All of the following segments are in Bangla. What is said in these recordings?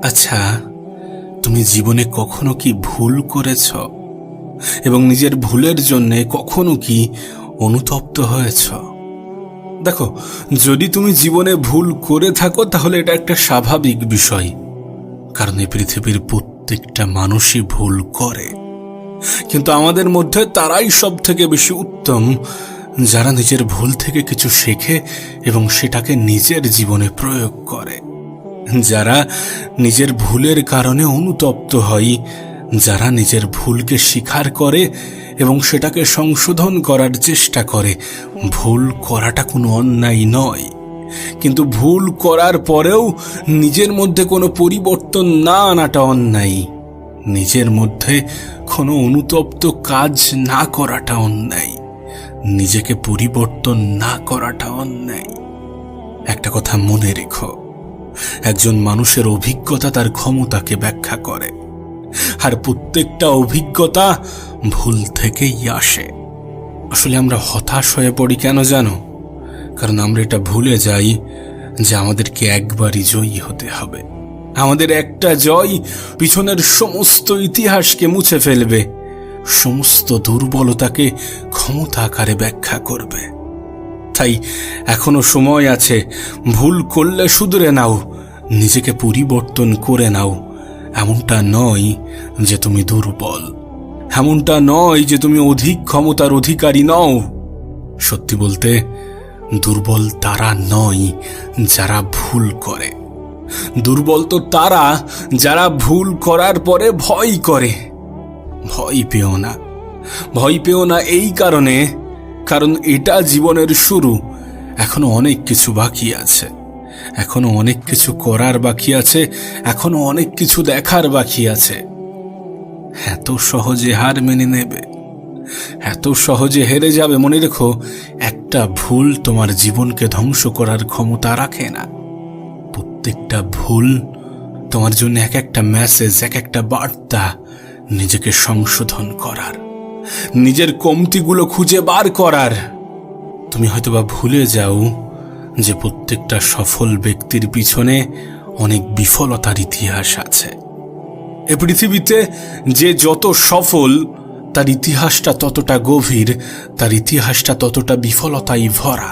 আচ্ছা, তুমি জীবনে কখনো কি ভুল করেছ এবং নিজের ভুলের জন্য কখনো কি অনুতপ্ত হয়েছ? দেখো, যদি তুমি জীবনে ভুল করে থাকো তাহলে এটা একটা স্বাভাবিক বিষয়, কারণ এই পৃথিবীর প্রত্যেকটা মানুষই ভুল করে। কিন্তু আমাদের মধ্যে তারাই সব থেকে বেশি উত্তম যারা নিজের ভুল থেকে কিছু শেখে এবং সেটাকে নিজের জীবনে প্রয়োগ করে, যারা নিজের ভুলের কারণে অনুতপ্ত হয়, যারা নিজের ভুলকে স্বীকার করে এবং সেটাকে সংশোধন করার চেষ্টা করে। ভুল করাটা কোনো অন্যায় নয়, কিন্তু ভুল করার পরেও নিজের মধ্যে কোনো পরিবর্তন না আনাটা অন্যায়। নিজের মধ্যে কোনো অনুতপ্ত কাজ না করাটা অন্যায়, নিজেকে পরিবর্তন না করাটা অন্যায়। একটা কথা মনে রেখো, একজন মানুষের অভিজ্ঞতা তার ক্ষমতাকে ব্যাখ্যা করে, আর প্রত্যেকটা অভিজ্ঞতা ভুল থেকেই আসে। আসলে আমরা হতাশ হয়ে পড়ি কেন জানো? কারণ আমরা এটা ভুলে যাই যে আমাদেরকে একবারই জয়ী হতে হবে। আমাদের একটা জয় পিছনের সমস্ত ইতিহাসকে মুছে ফেলবে, সমস্ত দুর্বলতাকে ক্ষমতা আকারে ব্যাখ্যা করবে। তাই এখনো সময় আছে। ভুল করলে শুধরে নাও, নিজেকে পরিবর্তন করে নাও। এমনটা নয় যে তুমি দুর্বল, এমনটা নয় যে তুমি অধিক ক্ষমতার অধিকারী নও। সত্যি বলতে, দুর্বল তারা নয় যারা ভুল করে। দুর্বল তো তারা যারা ভুল করার পরে ভয় করে। ভয় পেও না, ভয় পেও না এই কারণ এটা জীবনের শুরু। এখনো অনেক কিছু বাকি আছে, এখনো অনেক কিছু করার বাকি আছে, এখনো অনেক কিছু দেখার বাকি আছে। এত সহজে হার মেনে নেবে, এত সহজে হেরে যাবে? মনে রেখো, একটা ভুল তোমার জীবনকে ধ্বংস করার ক্ষমতা রাখে না। প্রত্যেকটা ভুল তোমার জন্য এক একটা মেসেজ, এক একটা বার্তা নিজেকে সংশোধন করার, নিজের কমতিগুলো খুঁজে বার করার। তুমি হয়তোবা ভুলে যাও যে প্রত্যেকটা সফল ব্যক্তির পিছনে অনেক বিফলতার ইতিহাস আছে। এ পৃথিবীতে যে যত সফল, তার ইতিহাসটা ততটা গভীর, তার ইতিহাসটা ততটা বিফলতায় ভরা।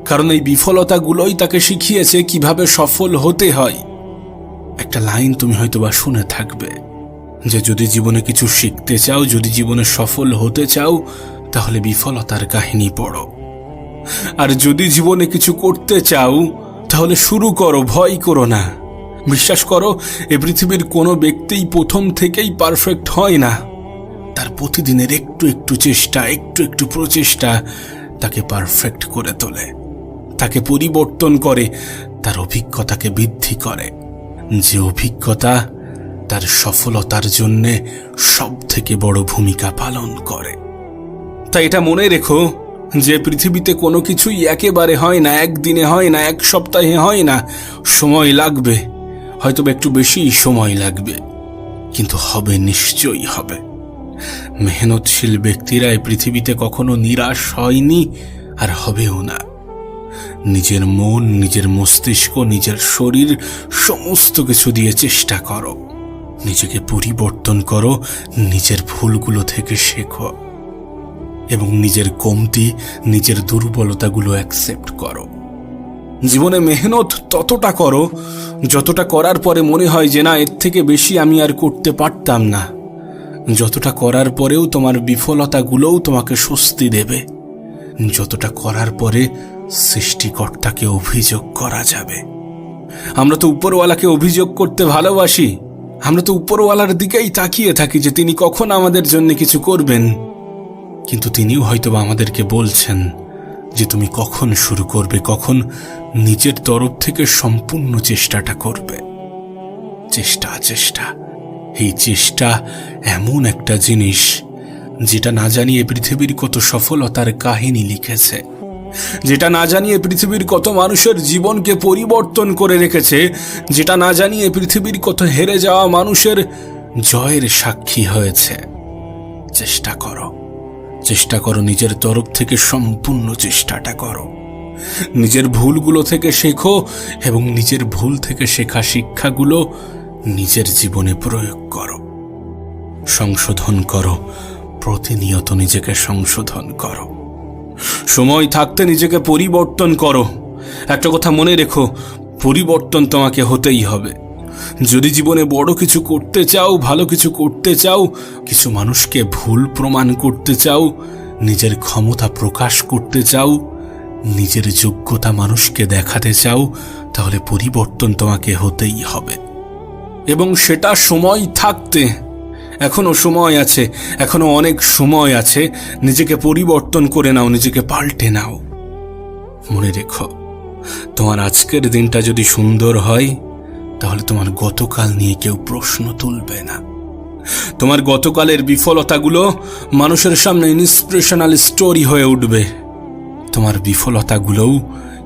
কারণ এই বিফলতাগুলোই তাকে শিখিয়েছে কিভাবে সফল হতে হয়। একটা লাইন তুমি হয়তোবা শুনে থাকবে যে যদি জীবনে কিছু শিখতে চাও, যদি জীবনে সফল হতে চাও, তাহলে বিফলতার কাহিনী পড়ো। আর যদি জীবনে কিছু করতে চাও, তাহলে শুরু করো, ভয় করো না। বিশ্বাস করো, এ পৃথিবীর কোনো ব্যক্তিই প্রথম থেকেই পারফেক্ট হয় না। তার প্রতিদিনের একটু একটু চেষ্টা, একটু একটু প্রচেষ্টা তাকে পারফেক্ট করে তোলে, তাকে পরিবর্তন করে, তার অভিজ্ঞতাকে বৃদ্ধি করে, যে অভিজ্ঞতা তার সফলতার জন্যে সব থেকে বড় ভূমিকা পালন করে। তাই এটা মনে রেখো যে পৃথিবীতে কোনো কিছুই একেবারে হয় না, একদিনে হয় না, এক সপ্তাহে হয় না। সময় লাগবে, হয়তো একটু বেশি সময় লাগবে, কিন্তু হবে, নিশ্চয়ই হবে। মেহনতশীল ব্যক্তিরা এই পৃথিবীতে কখনো নিরাশ হয়নি আর হবেও না। নিজের মন, নিজের মস্তিষ্ক, নিজের শরীর সমস্ত কিছু দিয়ে চেষ্টা করো, নিজেকে পরিবর্তন করো, নিজের ভুলগুলো থেকে শেখো এবং নিজের কমতি, নিজের দুর্বলতাগুলো অ্যাকসেপ্ট করো। জীবনে মেহনত ততটা করো যতটা করার পরে মনে হয় যে না, এর থেকে বেশি আমি আর করতে পারতাম না। যতটা করার পরেও তোমার বিফলতাগুলোও তোমাকে স্বস্তি দেবে, যতটা করার পরে সৃষ্টিকর্তাকে অভিযোগ করা যাবে। আমরা তো উপরওয়ালাকে অভিযোগ করতে ভালোবাসি, আমরা তো উপরওয়ালার দিকেই তাকিয়ে থাকি যে তিনি কখন আমাদের জন্য কিছু করবেন। কিন্তু তিনিও হয়তোবা আমাদেরকে বলছেন যে তুমি কখন শুরু করবে, কখন নিজের তরফ থেকে সম্পূর্ণ চেষ্টাটা করবে। চেষ্টা, চেষ্টা, এই চেষ্টা এমন একটা জিনিস যেটা না জানিয়ে পৃথিবীর কত সফলতার কাহিনী লিখেছে, যেটা না জানিয়ে পৃথিবীর কত মানুষের জীবনকে পরিবর্তন করে রেখেছে, যেটা না জানিয়ে পৃথিবীর কত হেরে যাওয়া মানুষের জয়ের সাক্ষী হয়েছে। চেষ্টা করো, চেষ্টা করো, নিজের তরফ থেকে সম্পূর্ণ চেষ্টাটা করো। নিজের ভুলগুলো থেকে শেখো এবং নিজের ভুল থেকে শেখা শিক্ষাগুলো নিজের জীবনে প্রয়োগ করো। সংশোধন করো, প্রতিনিয়ত নিজেকে সংশোধন করো। সময় থাকতে নিজেকে পরিবর্তন করো। একটা কথা মনে রেখো, পরিবর্তন তোমাকে হতেই হবে। যদি জীবনে বড় কিছু করতে চাও, ভালো কিছু করতে চাও, কিছু মানুষকে ভুল প্রমাণ করতে চাও, নিজের ক্ষমতা প্রকাশ করতে চাও, নিজের যোগ্যতা মানুষকে দেখাতে চাও, তাহলে পরিবর্তন তোমাকে হতেই হবে। এবং সেটা সময় থাকতে। এখনো সময় আছে, এখনো অনেক সময় আছে। নিজেকে পরিবর্তন করে নাও, নিজেকে পাল্টে নাও। মনে রেখো, তোমার আজকের দিনটা যদি সুন্দর হয়, তাহলে তোমার গতকাল নিয়ে কেউ প্রশ্ন তুলবে না। তোমার গতকালের বিফলতাগুলো মানুষের সামনে ইন্সপিরেশনাল স্টোরি হয়ে উঠবে। তোমার বিফলতাগুলোও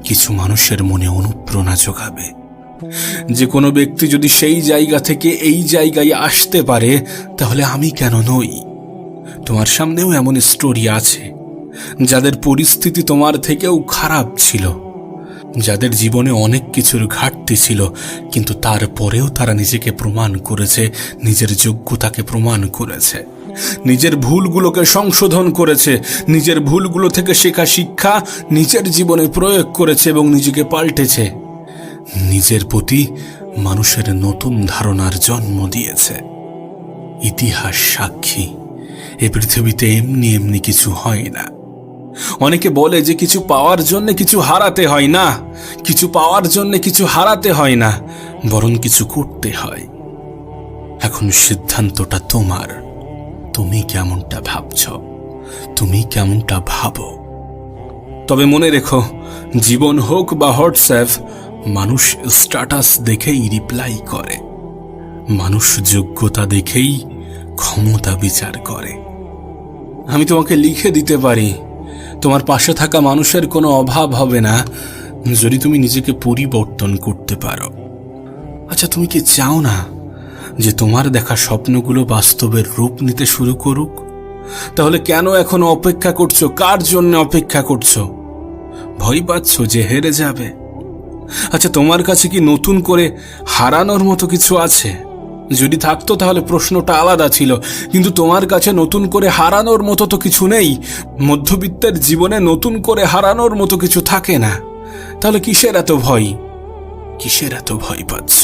কিছু মানুষের মনে অনুপ্রেরণা যোগাবে। যে কোনো ব্যক্তি যদি সেই জায়গা থেকে এই জায়গায় আসতে পারে, তাহলে আমি কেন নই? তোমার সামনেও এমন স্টোরি আছে, যাদের পরিস্থিতি তোমার থেকেও খারাপ ছিল, যাদের জীবনে অনেক কিছুর ঘাটতি ছিল, কিন্তু তারপরেও তারা নিজেকে প্রমাণ করেছে, নিজের যোগ্যতাকে প্রমাণ করেছে, নিজের ভুলগুলোকে সংশোধন করেছে, নিজের ভুলগুলো থেকে শেখা শিক্ষা নিজের জীবনে প্রয়োগ করেছে এবং নিজেকে পাল্টেছে। নিজের প্রতি মানুষের নতুন ধারণার জন্ম দিয়েছে। ইতিহাস সাক্ষী, এ পৃথিবীতে এমনি এমনি কিছু হয় না। অনেকে বলে যে কিছু পাওয়ার জন্য কিছু হারাতে হয় না, কিছু পাওয়ার জন্য কিছু হারাতে হয় না, বরং কিছু করতে হয়। এখন সিদ্ধান্তটা তোমার। তুমি কেমনটা ভাবছ, তুমি কেমনটা ভাবো। তবে মনে রেখো, জীবন হোক বা হোয়াটসঅ্যাপ, মানুষ স্ট্যাটাস দেখেই রিপ্লাই করে, মানুষ যোগ্যতা দেখেই ক্ষমতা বিচার করে। আমি তোমাকে লিখে দিতে পারি, তোমার পাশে থাকা মানুষের কোনো অভাব হবে না, যদি তুমি নিজেকে পরিবর্তন করতে পারো। আচ্ছা, তুমি কি চাও না যে তোমার দেখা স্বপ্নগুলো বাস্তবের রূপ নিতে শুরু করুক? তাহলে কেন এখনো অপেক্ষা করছো? কার জন্য অপেক্ষা করছো? ভয় পাচ্ছ যে হেরে যাবে? আচ্ছা, তোমার কাছে কি নতুন করে হারানোর মতো কিছু আছে? যদি থাকতো তাহলে প্রশ্নটা আলাদা ছিল, কিন্তু তোমার কাছে নতুন করে হারানোর মতো তো কিছু নেই। মধ্যবিত্তের জীবনে নতুন করে হারানোর মতো কিছু থাকে না। তাহলে কিসের এত ভয়? কিসের এত ভয় পাচ্ছ?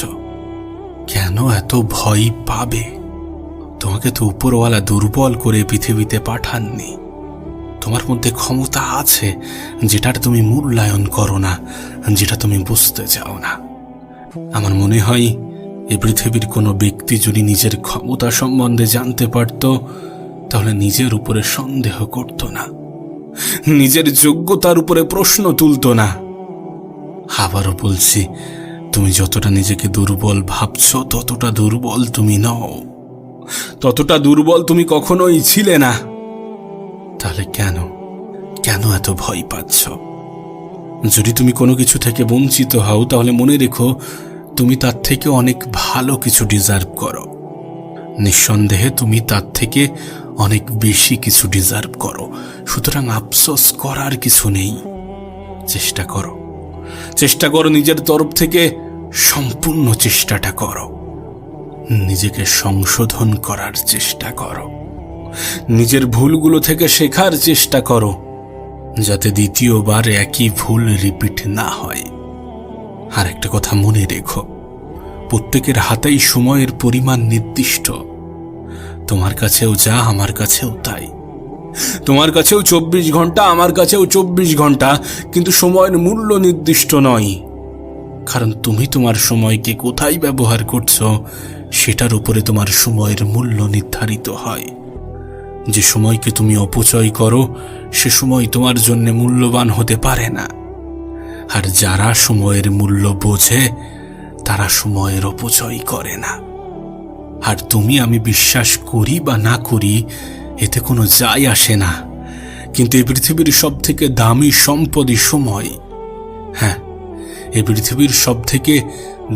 কেন এত ভয় পাবে? তোমাকে তো উপরওয়ালা দুর্বল করে পৃথিবীতে পাঠাননি। তোমার মধ্যে ক্ষমতা আছে, যেটার তুমি মূল্যায়ন করো না, যেটা তুমি বুঝতে চাও না। আমার মনে হয় এই পৃথিবীর কোনো ব্যক্তি যদি নিজের ক্ষমতা সম্বন্ধে জানতে পারত, তাহলে নিজের উপরে সন্দেহ করত না, নিজের যোগ্যতার উপরে প্রশ্ন তুলত না। আবারও বলছি, তুমি যতটা নিজেকে দুর্বল ভাবছ, ততটা দুর্বল তুমি নও, ততটা দুর্বল তুমি কখনোই ছিলে না। তাহলে কেন কেন এত ভয় পাচ্ছ? যদি তুমি কোনো কিছু থেকে বঞ্চিত হও, তাহলে মনে রেখো, তুমি তার থেকে অনেক ভালো কিছু ডিজার্ভ করো। নিঃসন্দেহে তুমি তার থেকে অনেক বেশি কিছু ডিজার্ভ করো। সুতরাং আফসোস করার কিছু নেই। চেষ্টা করো, চেষ্টা করো, নিজের তরফ থেকে সম্পূর্ণ চেষ্টাটা করো। নিজেকে সংশোধন করার চেষ্টা করো, নিজের ভুলগুলো থেকে শেখার চেষ্টা করো, যাতে দ্বিতীয়বার একই ভুল রিপিট না হয়। আর একটা কথা মনে রেখো, প্রত্যেকের হাতেই সময়ের পরিমাণ নির্দিষ্ট। তোমার কাছেও যা, আমার কাছেও তাই। তোমার কাছেও 24 ঘন্টা, আমার কাছেও 24 ঘন্টা, কিন্তু সময়ের মূল্য নির্দিষ্ট নয়। কারণ তুমি তোমার সময়কে কোথায় ব্যবহার করছো, সেটার উপরে তোমার সময়ের মূল্য নির্ধারিত হয়। যে সময়কে তুমি অপচয় করো, সে সময় তোমার জন্য মূল্যবান হতে পারে না। আর যারা সময়ের মূল্য বোঝে, তারা সময়ের অপচয় করে না। আর তুমি আমি বিশ্বাস করি বা না করি, এতে কোনো যায় আসে না, কিন্তু এই পৃথিবীর সব থেকে দামি সম্পদই সময়। হ্যাঁ, এই পৃথিবীর সব থেকে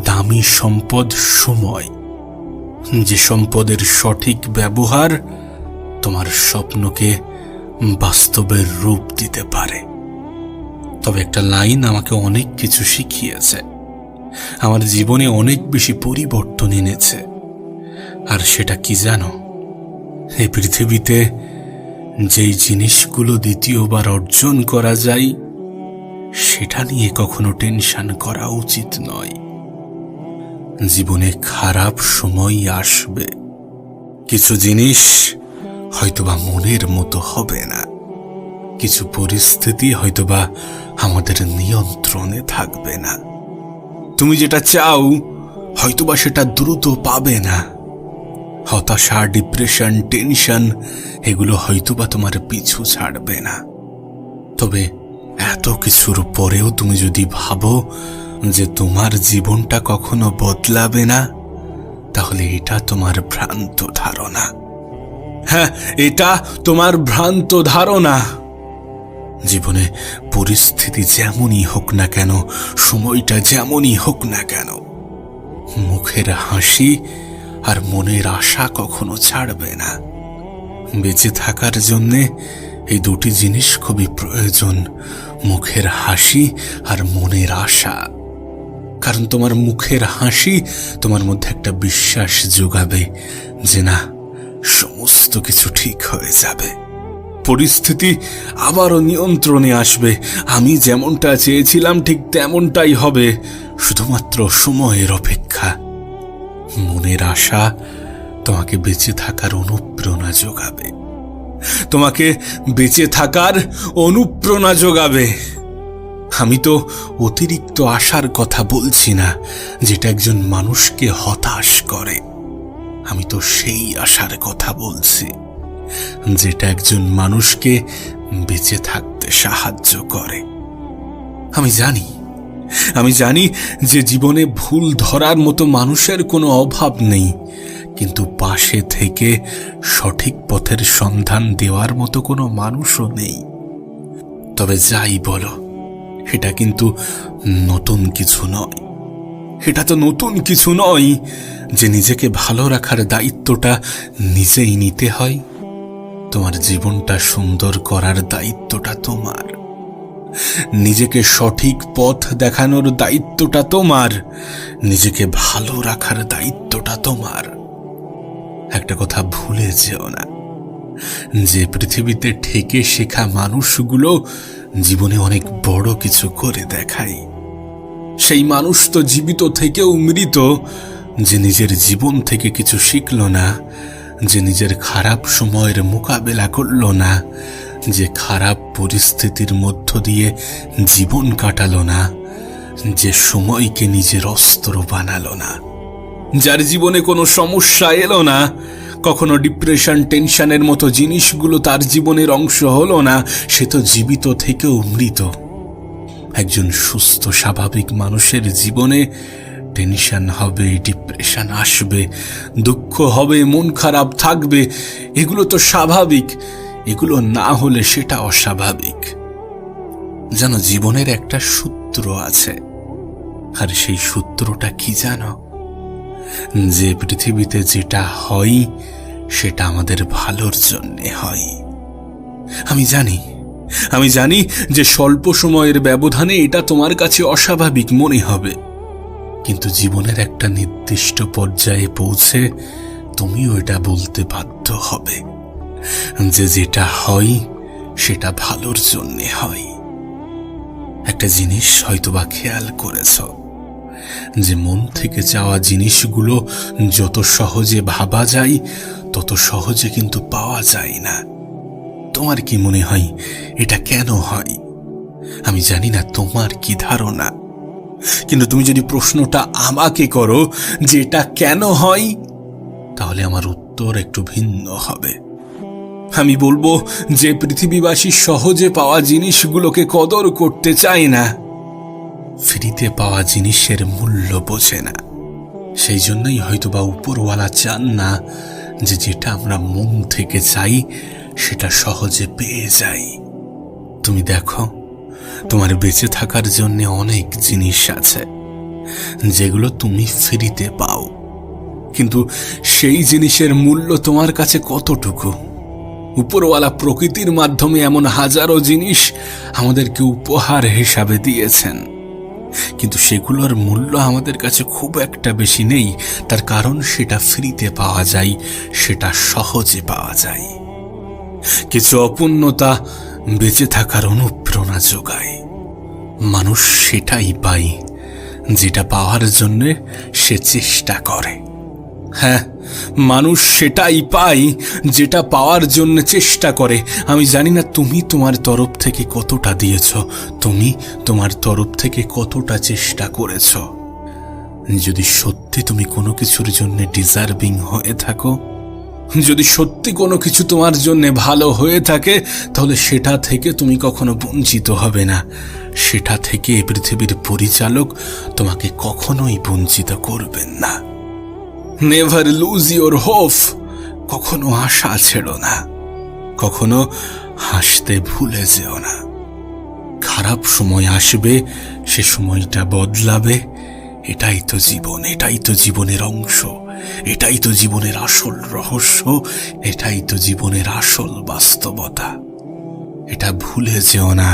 দামি সম্পদ সময়। যে সম্পদের সঠিক ব্যবহার তোমার স্বপ্নকে বাস্তবের রূপ দিতে পারে। তবে একটা লাইন আমাকে অনেক কিছু শিখিয়েছে, আমার জীবনে অনেক বেশি পরিবর্তন এনেছে। আর সেটা কি জানো? এই পৃথিবীতে যেই জিনিসগুলো দ্বিতীয়বার অর্জন করা যায় সেটা নিয়ে কখনো টেনশন করা উচিত নয়। জীবনে খারাপ সময় আসবে, কিছু জিনিস হয়তোবা মনের মতো হবে না, কিছু পরিস্থিতি হয়তোবা আমাদের নিয়ন্ত্রণে থাকবে না। তুমি যেটা চাও হয়তোবা সেটা দ্রুত পাবে না। হতাশা, ডিপ্রেশন, টেনশন এগুলো হয়তোবা তোমার পিছু ছাড়বে না। তবে এত কিছুর পরেও তুমি যদি ভাবো যে তোমার জীবনটা কখনো বদলাবে না, তাহলে এটা তোমার ভ্রান্ত ধারণা। হ্যাঁ, এটা তোমার ভ্রান্ত ধারণা। জীবনে পরিস্থিতি যেমনই হোক না কেন, সময়টা যেমনই হোক না কেন, মুখের হাসি আর মনের আশা কখনো ছাড়বে না। বেঁচে থাকার জন্যে এই দুটি জিনিস খুবই প্রয়োজন, মুখের হাসি আর মনের আশা। কারণ তোমার মুখের হাসি তোমার মধ্যে একটা বিশ্বাস যোগাবে যে না, সমস্ত কিছু ঠিক হয়ে যাবে, পরিস্থিতি আবারও নিয়ন্ত্রণে আসবে, আমি যেমনটা চেয়েছিলাম ঠিক তেমনটাই হবে, শুধুমাত্র সময়ের অপেক্ষা। মনের আশা তোমাকে বেঁচে থাকার অনুপ্রেরণা যোগাবে, তোমাকে বেঁচে থাকার অনুপ্রেরণা যোগাবে। আমি তো অতিরিক্ত আশার কথা বলছি না, যেটা একজন মানুষকে হতাশ করে। আমি তো সেই আশার কথা বলছি যেটা একজন মানুষকে বেঁচে থাকতে সাহায্য করে। আমি জানি যে জীবনে ভুল ধরার মতো মানুষের কোনো অভাব নেই, কিন্তু পাশে থেকে সঠিক পথের সন্ধান দেওয়ার মতো কোনো মানুষও নেই। তবে যাই বলো, এটা কিন্তু নতুন কিছু নয়। এটা তো নতুন কিছু নয় যে নিজেকে ভালো রাখার দায়িত্বটা নিজেই নিতে হয়। তোমার জীবনটা সুন্দর করার দায়িত্বটা তোমার, নিজেকে সঠিক পথ দেখানোর দায়িত্বটা তোমার, নিজেকে ভালো রাখার দায়িত্বটা তোমার। একটা কথা ভুলে যেও না, যে পৃথিবীতে ঠেকে শেখা মানুষগুলো জীবনে অনেক বড় কিছু করে দেখায়। সেই মানুষ তো জীবিত থেকেও মৃত, যে নিজের জীবন থেকে কিছু শিখল না, যে নিজের খারাপ সময়ের মোকাবেলা করল না, যে খারাপ পরিস্থিতির মধ্য দিয়ে জীবন কাটালো না, যে সময়কে নিজের অস্ত্র বানালো না, যার জীবনে কোনো সমস্যা এলো না, কখনো ডিপ্রেশন, টেনশনের মতো জিনিসগুলো তার জীবনের অংশ হলো না, সে তো জীবিত থেকেও মৃত। একজন সুস্থ স্বাভাবিক মানুষের জীবনে টেনশন হবে, ডিপ্রেশন আসবে, দুঃখ হবে, মন খারাপ থাকবে, এগুলো তো স্বাভাবিক। এগুলো না হলে সেটা অস্বাভাবিক। জানো, জীবনের একটা সূত্র আছে, আর সেই সূত্রটা কি জানো? যে পৃথিবীতে যেটা হয় সেটা আমাদের ভালোর জন্যে হয়। আমি জানি যে স্বল্প সময়ের ব্যবধানে এটা তোমার কাছে অস্বাভাবিক মনে হবে, কিন্তু জীবনের একটা নির্দিষ্ট পর্যায়ে পৌঁছে তুমিও এটা বলতে বাধ্য হবে যে যেটা হয় সেটা ভালোর জন্যে হয়। একটা জিনিস হয়তোবা খেয়াল করেছ, যে মন থেকে চাওয়া জিনিসগুলো যত সহজে ভাবা যায় তত সহজে কিন্তু পাওয়া যায় না। তোমার কি মনে হয় এটা কেন হয়? আমি জানি না তোমার কি ধারণা, কিন্তু তুমি যদি প্রশ্নটা আমাকে করো যে এটা কেন হয়, তাহলে আমার উত্তর একটু ভিন্ন হবে। আমি বলবো যে পৃথিবীবাসী সহজে পাওয়া জিনিসগুলোকে কদর করতে চায় না, ফ্রিতে পাওয়া জিনিসের মূল্য বোঝে না। সেই জন্যই হয়তোবা উপরওয়ালা চান না যে যেটা আমরা মন থেকে চাই সেটা সহজে পেয়ে যাই। তুমি দেখো, তোমার বেঁচে থাকার জন্য অনেক জিনিস আছে যেগুলো তুমি ফ্রিতে পাও, কিন্তু সেই জিনিসের মূল্য তোমার কাছে কতটুকু উপরওয়ালা প্রকৃতির মাধ্যমে এমন হাজারো জিনিস আমাদেরকে উপহার হিসাবে দিয়েছেন, কিন্তু সেগুলোর মূল্য আমাদের কাছে খুব একটা বেশি নেই। তার কারণ সেটা ফ্রিতে পাওয়া যায়, সেটা সহজে পাওয়া যায়। কিছু অপূর্ণতা বেঁচে থাকার অনুপ্রেরণা যোগায়। মানুষ সেটাই পায় যেটা পাওয়ার জন্য সে চেষ্টা করে। হ্যাঁ, মানুষ সেটাই পায় যেটা পাওয়ার জন্য চেষ্টা করে। আমি জানি না তুমি তোমার তরফ থেকে কতটা দিয়েছ, তুমি তোমার তরফ থেকে কতটা চেষ্টা করেছ। যদি সত্যি তুমি কোনো কিছুর জন্য ডিজার্ভিং হয়ে থাকো, যদি সত্যি কোনো কিছু তোমার জন্য ভালো হয়ে থাকে, তাহলে সেটা থেকে তুমি কখনো বঞ্চিত হবে না। সেটা থেকে পৃথিবীর পরিচালক তোমাকে কখনোই বঞ্চিত করবেন না। Never loose your hope. কখনো আশা ছেড়ো না, কখনো হাসতে ভুলে যেও না। খারাপ সময় আসবে, সে সময়টা বদলাবে। এটাই তো জীবন, এটাই তো জীবনের অংশ, এটাই তো জীবনের আসল রহস্য, এটাই তো জীবনের আসল বাস্তবতা। এটা ভুলে যেও না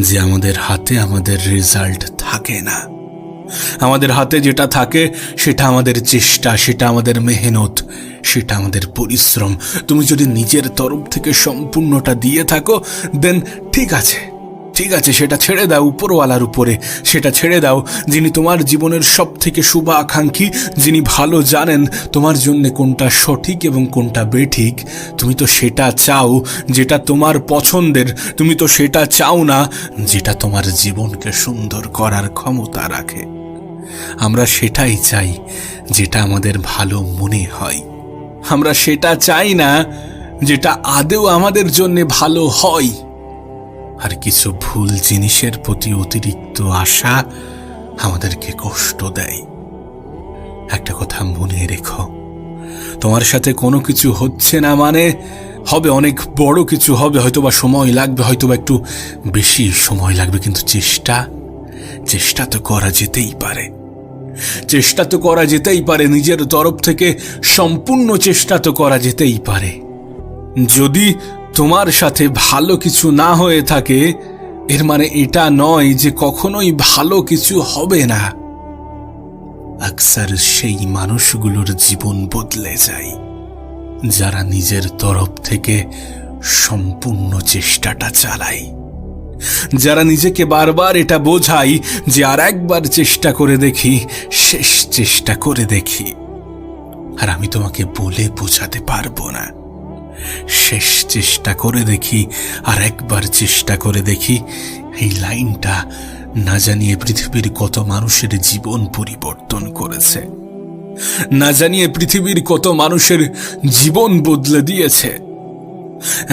যে আমাদের হাতে আমাদের রেজাল্ট থাকে না। আমাদের হাতে যেটা থাকে সেটা আমাদের চেষ্টা, সেটা আমাদের মেহনত, সেটা আমাদের পরিশ্রম। তুমি যদি নিজের তরফ থেকে সম্পূর্ণটা দিয়ে থাকো, দেন ঠিক আছে, ঠিক আছে, সেটা ছেড়ে দাও উপরওয়ালার উপরে। সেটা ছেড়ে দাও যিনি তোমার জীবনের সব থেকে শুভ আকাঙ্ক্ষী, যিনি ভালো জানেন তোমার জন্য কোনটা সঠিক এবং কোনটা বেঠিক। তুমি তো সেটা চাও যেটা তোমার পছন্দের, তুমি তো সেটা চাও না যেটা তোমার জীবনকে সুন্দর করার ক্ষমতা রাখে। আমরা সেটাই চাই যেটা আমাদের ভালো মনে হয়। আমরা সেটা চাই না যেটা আদৌ আমাদের জন্য ভালো হয়। আর কিছু ভুল জিনিসের প্রতি অতিরিক্ত আশা আমাদেরকে কষ্ট দেয়। একটা কথা মনে রেখো, তোমার সাথে কোনো কিছু হচ্ছে না মানে হবে অনেক বড় কিছু হবে, হয়তোবা সময় লাগবে, হয়তোবা একটু বেশি সময় লাগবে, কিন্তু চেষ্টা তো করা যেতেই পারে। চেষ্টা তো করা যেতেই পারে, নিজের তরফ থেকে সম্পূর্ণ চেষ্টা তো করা যেতেই পারে। যদি তোমার সাথে ভালো কিছু না হয়ে থাকে, এর মানে এটা নয় যে কখনোই ভালো কিছু হবে না। আকসার সেই মানুষগুলোর জীবন বদলে যায় যারা নিজের তরফ থেকে সম্পূর্ণ চেষ্টাটা চালায়, যারা নিজেকে বারবার এটা বোঝায় যে আর একবার চেষ্টা করে দেখি, শেষ চেষ্টা করে দেখি। আর আমি তোমাকে বলে বোঝাতে পারবো না। শেষ চেষ্টা করে দেখি, আর একবার চেষ্টা করে দেখি, এই লাইনটা না জানিয়ে পৃথিবীর কত মানুষের জীবন পরিবর্তন করেছে, না জানিয়ে পৃথিবীর কত মানুষের জীবন বদলে দিয়েছে।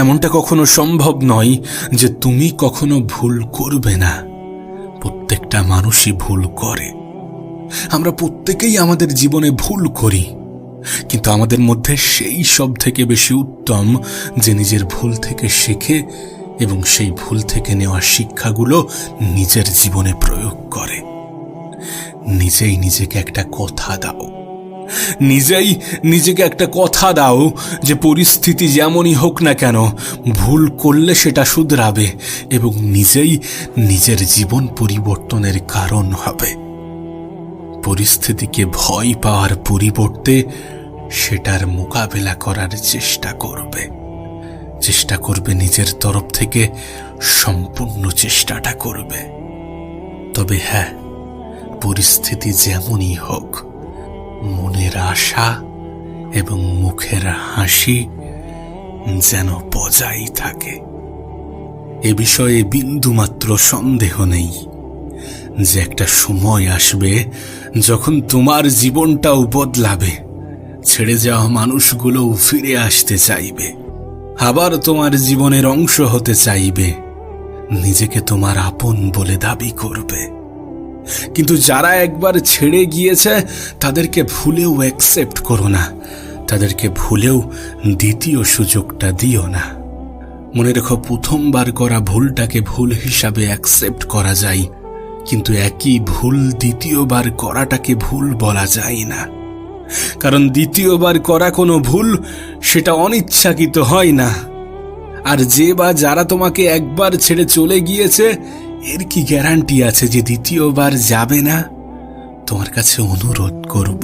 এমনটা কখনো সম্ভব নয় যে তুমি কখনো ভুল করবে না। প্রত্যেকটা মানুষই ভুল করে। আমরা প্রত্যেকেই আমাদের জীবনে ভুল করি, কিন্তু আমাদের মধ্যে সেই সব থেকে বেশি উত্তম যে নিজের ভুল থেকে শেখে এবং সেই ভুল থেকে নেওয়া শিক্ষাগুলো নিজের জীবনে প্রয়োগ করে। নিজেই নিজেকে একটা কথা দাও, নিজেই নিজেকে একটা কথা দাও যে পরিস্থিতি যেমনই হোক না কেন, ভুল করলে সেটা শুধরাবে এবং নিজেই নিজের জীবন পরিবর্তনের কারণ হবে। পরিস্থিতিকে ভয় পাওয়ার পরিবর্তে সেটার মোকাবেলা করার চেষ্টা করবে নিজের তরফ থেকে সম্পূর্ণ চেষ্টাটা করবে। তবে হ্যাঁ, পরিস্থিতি যেমনই হোক, মনের আশা এবং মুখের হাসি যেন বজায় থাকে। এ বিষয়ে বিন্দুমাত্র সন্দেহ নেই যে একটা সময় আসবে যখন তোমার জীবনটাও বদলাবে। ছেড়ে যাওয়া মানুষগুলোও ফিরে আসতে চাইবে, আবার তোমার জীবনের অংশ হতে চাইবে, নিজেকে তোমার আপন বলে দাবি করবে। কিন্তু যারা একবার ছেড়ে গিয়েছে তাদেরকে ভুলেও অ্যাকসেপ্ট করো না, তাদেরকে ভুলেও দ্বিতীয় সুযোগটা দিও না। মনে রেখো, প্রথমবার করা ভুলটাকে ভুল হিসাবে অ্যাকসেপ্ট করা যায়, কিন্তু একই ভুল দ্বিতীয়বার করাটাকে ভুল বলা যায় না। কারণ দ্বিতীয়বার করা কোনো ভুল সেটা অনিচ্ছাকৃত হয় না, আর যে বা যারা তোমাকে একবার ছেড়ে চলে গিয়েছে, এর কি গ্যারান্টি আছে যে দ্বিতীয়বার যাবে না? তোমার কাছে অনুরোধ করব,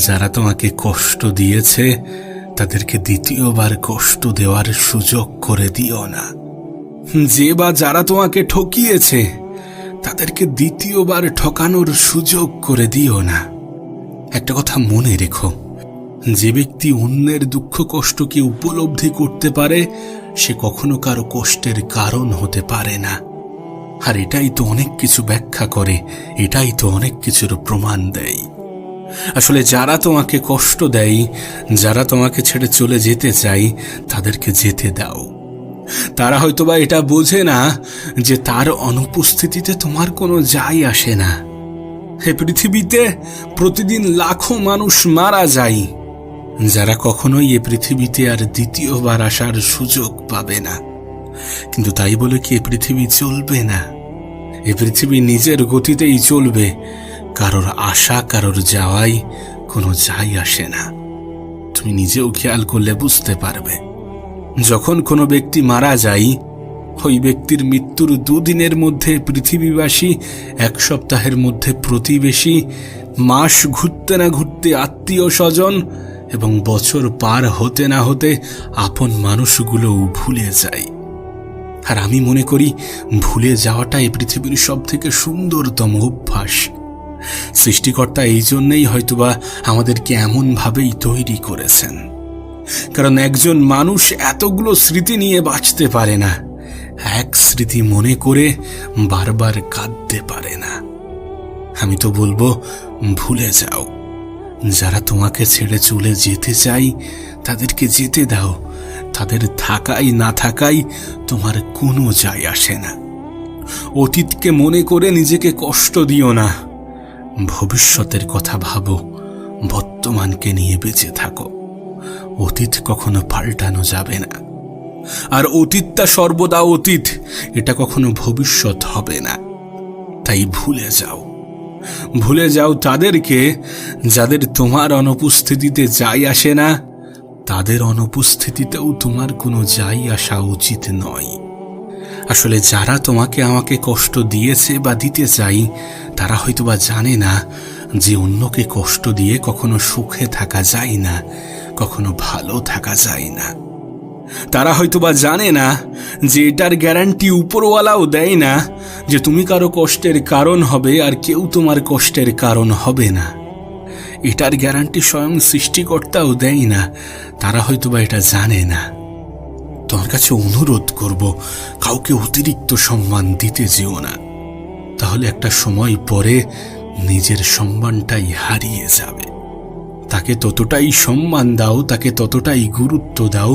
যারা তোমাকে কষ্ট দিয়েছে তাদেরকে দ্বিতীয়বার কষ্ট দেওয়ার সুযোগ করে দিও না। যে বা যারা তোমাকে ঠকিয়েছে তাদেরকে দ্বিতীয়বার ঠকানোর সুযোগ করে দিও না। একটা কথা মনে রেখো, যে ব্যক্তি অন্যের দুঃখ কষ্টকে উপলব্ধি করতে পারে সে কখনো কারো কষ্টের কারণ হতে পারে না। আর এটাই তো অনেক কিছু ব্যাখ্যা করে, এটাই তো অনেক কিছুর প্রমাণ দেয়। আসলে যারা তোমাকে কষ্ট দেয়, যারা তোমাকে ছেড়ে চলে যেতে চায়, তাদেরকে যেতে দাও। তারা হয়তোবা এটা বোঝে না যে তার অনুপস্থিতিতে তোমার কোনো যায় আসে না। হে পৃথিবীতে প্রতিদিন লাখো মানুষ মারা যায়, যারা কখনোই এ পৃথিবীতে আর দ্বিতীয়বার আসার সুযোগ পাবে না। কিন্তু তাই বলে কি এ পৃথিবী চলবে না? এ পৃথিবী নিজের গতিতেই চলবে। কারোর আসা কারোর যাওয়াই কোনো যায় আসে না। তুমি নিজেও খেয়াল করলে বুঝতে পারবে, যখন কোনো ব্যক্তি মারা যায়, ওই ব্যক্তির মৃত্যুর 2 দিনের মধ্যে পৃথিবীবাসী, 1 সপ্তাহের মধ্যে প্রতিবেশী, মাস ঘুরতে না ঘুরতে আত্মীয় স্বজন এবং বছর পার হতে না হতে আপন মানুষগুলোও ভুলে যায়। আর আমি মনে করি ভুলে যাওয়াটাই পৃথিবীর সব থেকে সুন্দরতম অভ্যাস। সৃষ্টিকর্তা এই জন্যই হয়তোবা আমাদেরকে এমন ভাবেই তৈরি করেছেন, কারণ একজন মানুষ এতগুলো স্মৃতি নিয়ে বাঁচতে পারে না, এক স্মৃতি মনে করে বারবার কাঁদতে পারে না। আমি তো বলবো ভুলে যাও। যারা তোমাকে ছেড়ে চলে যেতে চাই তাদেরকে যেতে দাও। তাদের থাকাই না থাকাই তোমার কোনো যায় আসে না। অতীতকে মনে করে নিজেকে কষ্ট দিও না। ভবিষ্যতের কথা ভাবো, বর্তমানকে নিয়ে বেঁচে থাকো। অতীত কখনো পাল্টানো যাবে না, আর অতীতটা সর্বদা অতীত, এটা কখনো ভবিষ্যৎ হবে না। তাই ভুলে যাও। ভুলে যাও তাদেরকে যাদের তোমার অনুপস্থিতিতে যায় আসে না। তাদের অনুপস্থিতিতেও তোমার কোনো যায় আসা উচিত নয়। আসলে যারা তোমাকে আমাকে কষ্ট দিয়েছে বা দিতে চাই, তারা হয়তোবা জানে না যে অন্যকে কষ্ট দিয়ে কখনো সুখে থাকা যায় না, কখনো ভালো থাকা যায় না। তারা হয়তোবা জানে না যে এটার গ্যারান্টি উপরওয়ালাও দেয় না যে তুমি কারো কষ্টের কারণ হবে আর কেউ তোমার কষ্টের কারণ হবে না। এটার গ্যারান্টি স্বয়ং সৃষ্টিকর্তাও দেয় না। তারা হয়তোবা এটা জানে না। তোমার কাছে অনুরোধ করব, কাউকে অতিরিক্ত সম্মান দিতে যেও না। তাহলে একটা সময় পরে নিজের সম্মানটাই হারিয়ে যাবে। তাকে ততটাই সম্মান দাও, তাকে ততটাই গুরুত্ব দাও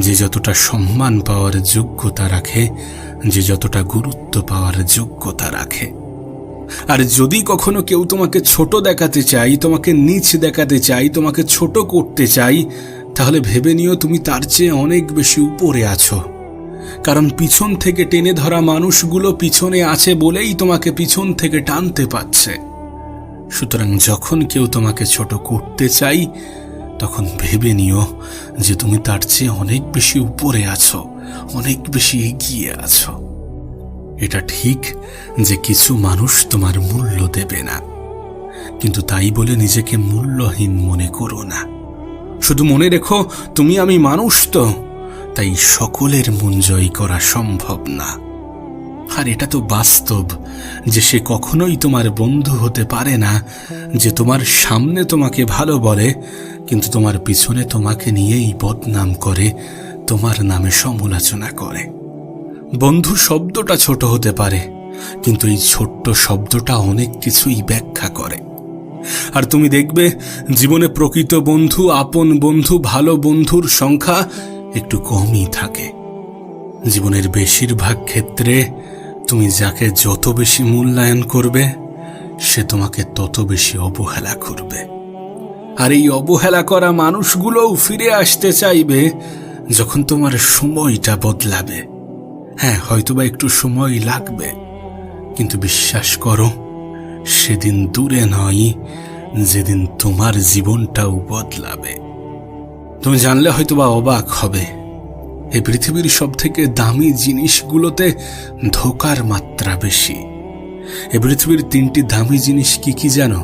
যে যতটা সম্মান পাওয়ার যোগ্যতা রাখে, যে যতটা গুরুত্ব পাওয়ার যোগ্যতা রাখে। আর যদি কখনো কেউ তোমাকে ছোট দেখাতে চাই, তোমাকে নীচ দেখাতে চাই, তোমাকে ছোট করতে চাই, তাহলে ভেবে নিও তুমি তার চেয়ে অনেক বেশি উপরে আছো। কারণ পিছন থেকে টেনে ধরা মানুষগুলো পিছনে আছে বলেই তোমাকে পিছন থেকে টানতে পারছে। সুতরাং যখন কেউ তোমাকে ছোট করতে চাই, তখন ভেবে নিও যে তুমি তার চেয়ে অনেক বেশি উপরে আছো, অনেক বেশি এগিয়ে আছো। এটা ঠিক যে কিছু মানুষ তোমার মূল্য দেবে না, কিন্তু তাই বলে নিজেকে মূল্যহীন মনে করো না। শুধু মনে রেখো, তুমি আমি মানুষ তো, তাই সকলের মন জয় করা সম্ভব না। আর এটা তো বাস্তব যে সে কখনোই তোমার বন্ধু হতে পারে না যে তোমার সামনে তোমাকে ভালো বলে, কিন্তু তোমার পিছনে তোমাকে নিয়েই বদনাম করে, তোমার নামে সমালোচনা করে। বন্ধু শব্দটা ছোট হতে পারে, কিন্তু এই ছোট্ট শব্দটা অনেক কিছুই ব্যাখ্যা করে। আর তুমি দেখবে জীবনে প্রকৃত বন্ধু, আপন বন্ধু, ভালো বন্ধুর সংখ্যা একটু কমই থাকে। জীবনের বেশিরভাগ ক্ষেত্রে তুমি যাকে যত বেশি মূল্যায়ন করবে, সে তোমাকে তত বেশি অবহেলা করবে। আর এই অবহেলা করা মানুষগুলোও ফিরে আসতে চাইবে যখন তোমার সময়টা বদলাবে। হ্যাঁ, হয়তোবা একটু সময় লাগবে, কিন্তু বিশ্বাস করো, সেদিন দূরে নয় যেদিন তোমার জীবনটাও বদলাবে। তুমি জানলে হয়তোবা অবাক হবে। এই পৃথিবীর সব থেকে দামি জিনিসগুলোতে ধোঁকার মাত্রা বেশি। এই পৃথিবীর 3টি দামি জিনিস কি কি জানো?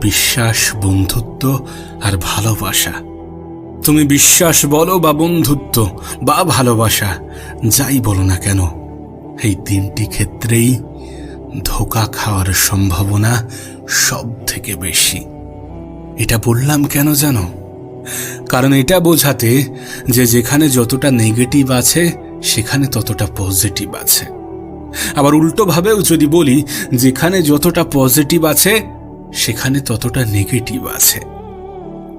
বিশ্বাস, বন্ধুত্ব আর ভালোবাসা। তুমি বিশ্বাস বলো বা বন্ধুত্ব বা ভালোবাসা, যাই বলো না কেন, এই 3টি ক্ষেত্রেই ধোঁকা খাওয়ার সম্ভাবনা সব থেকে বেশি। এটা বললাম কেন জানো? কারণ এটা বোঝাতে যে যেখানে যতটা নেগেটিভ আছে সেখানে ততটা পজিটিভ আছে। আবার উল্টোভাবেও যদি বলি, যেখানে যতটা পজিটিভ আছে সেখানে ততটা নেগেটিভ আছে।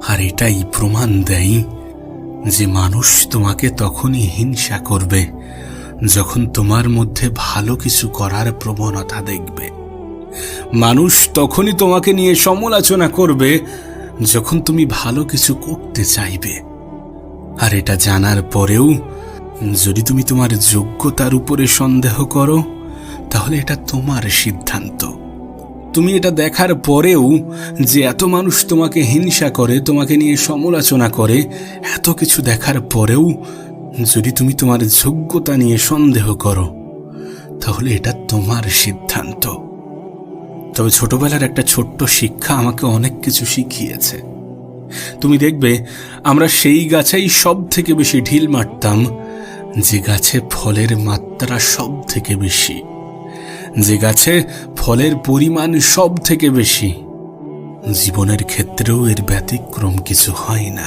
আর এটাই প্রমাণ দেয় যে মানুষ তোমাকে তখনই হিংসা করবে যখন তোমার মধ্যে ভালো কিছু করার প্রবণতা দেখবে। মানুষ তখনই তোমাকে নিয়ে সমালোচনা করবে যখন তুমি ভালো কিছু করতে চাইবে। আর এটা জানার পরেও যদি তুমি তোমার যোগ্যতার উপরে সন্দেহ করো, তাহলে এটা তোমার সিদ্ধান্ত। তুমি এটা দেখার পরেও যে এত মানুষ তোমাকে হিংসা করে, তোমাকে নিয়ে সমালোচনা করে, এত কিছু দেখার পরেও যদি তুমি তোমার যোগ্যতা নিয়ে সন্দেহ করো, তাহলে এটা তোমার সিদ্ধান্ত। তবে ছোটবেলার একটা ছোট্ট শিক্ষা আমাকে অনেক কিছু শিখিয়েছে। তুমি দেখবে আমরা সেই গাছেই সব থেকে বেশি ঢিল মারতাম যে গাছে ফলের মাত্রা সব থেকে বেশি, যে গাছে ফলের পরিমাণ সব থেকে বেশি। জীবনের ক্ষেত্রেও এর ব্যতিক্রম কিছু হয় না।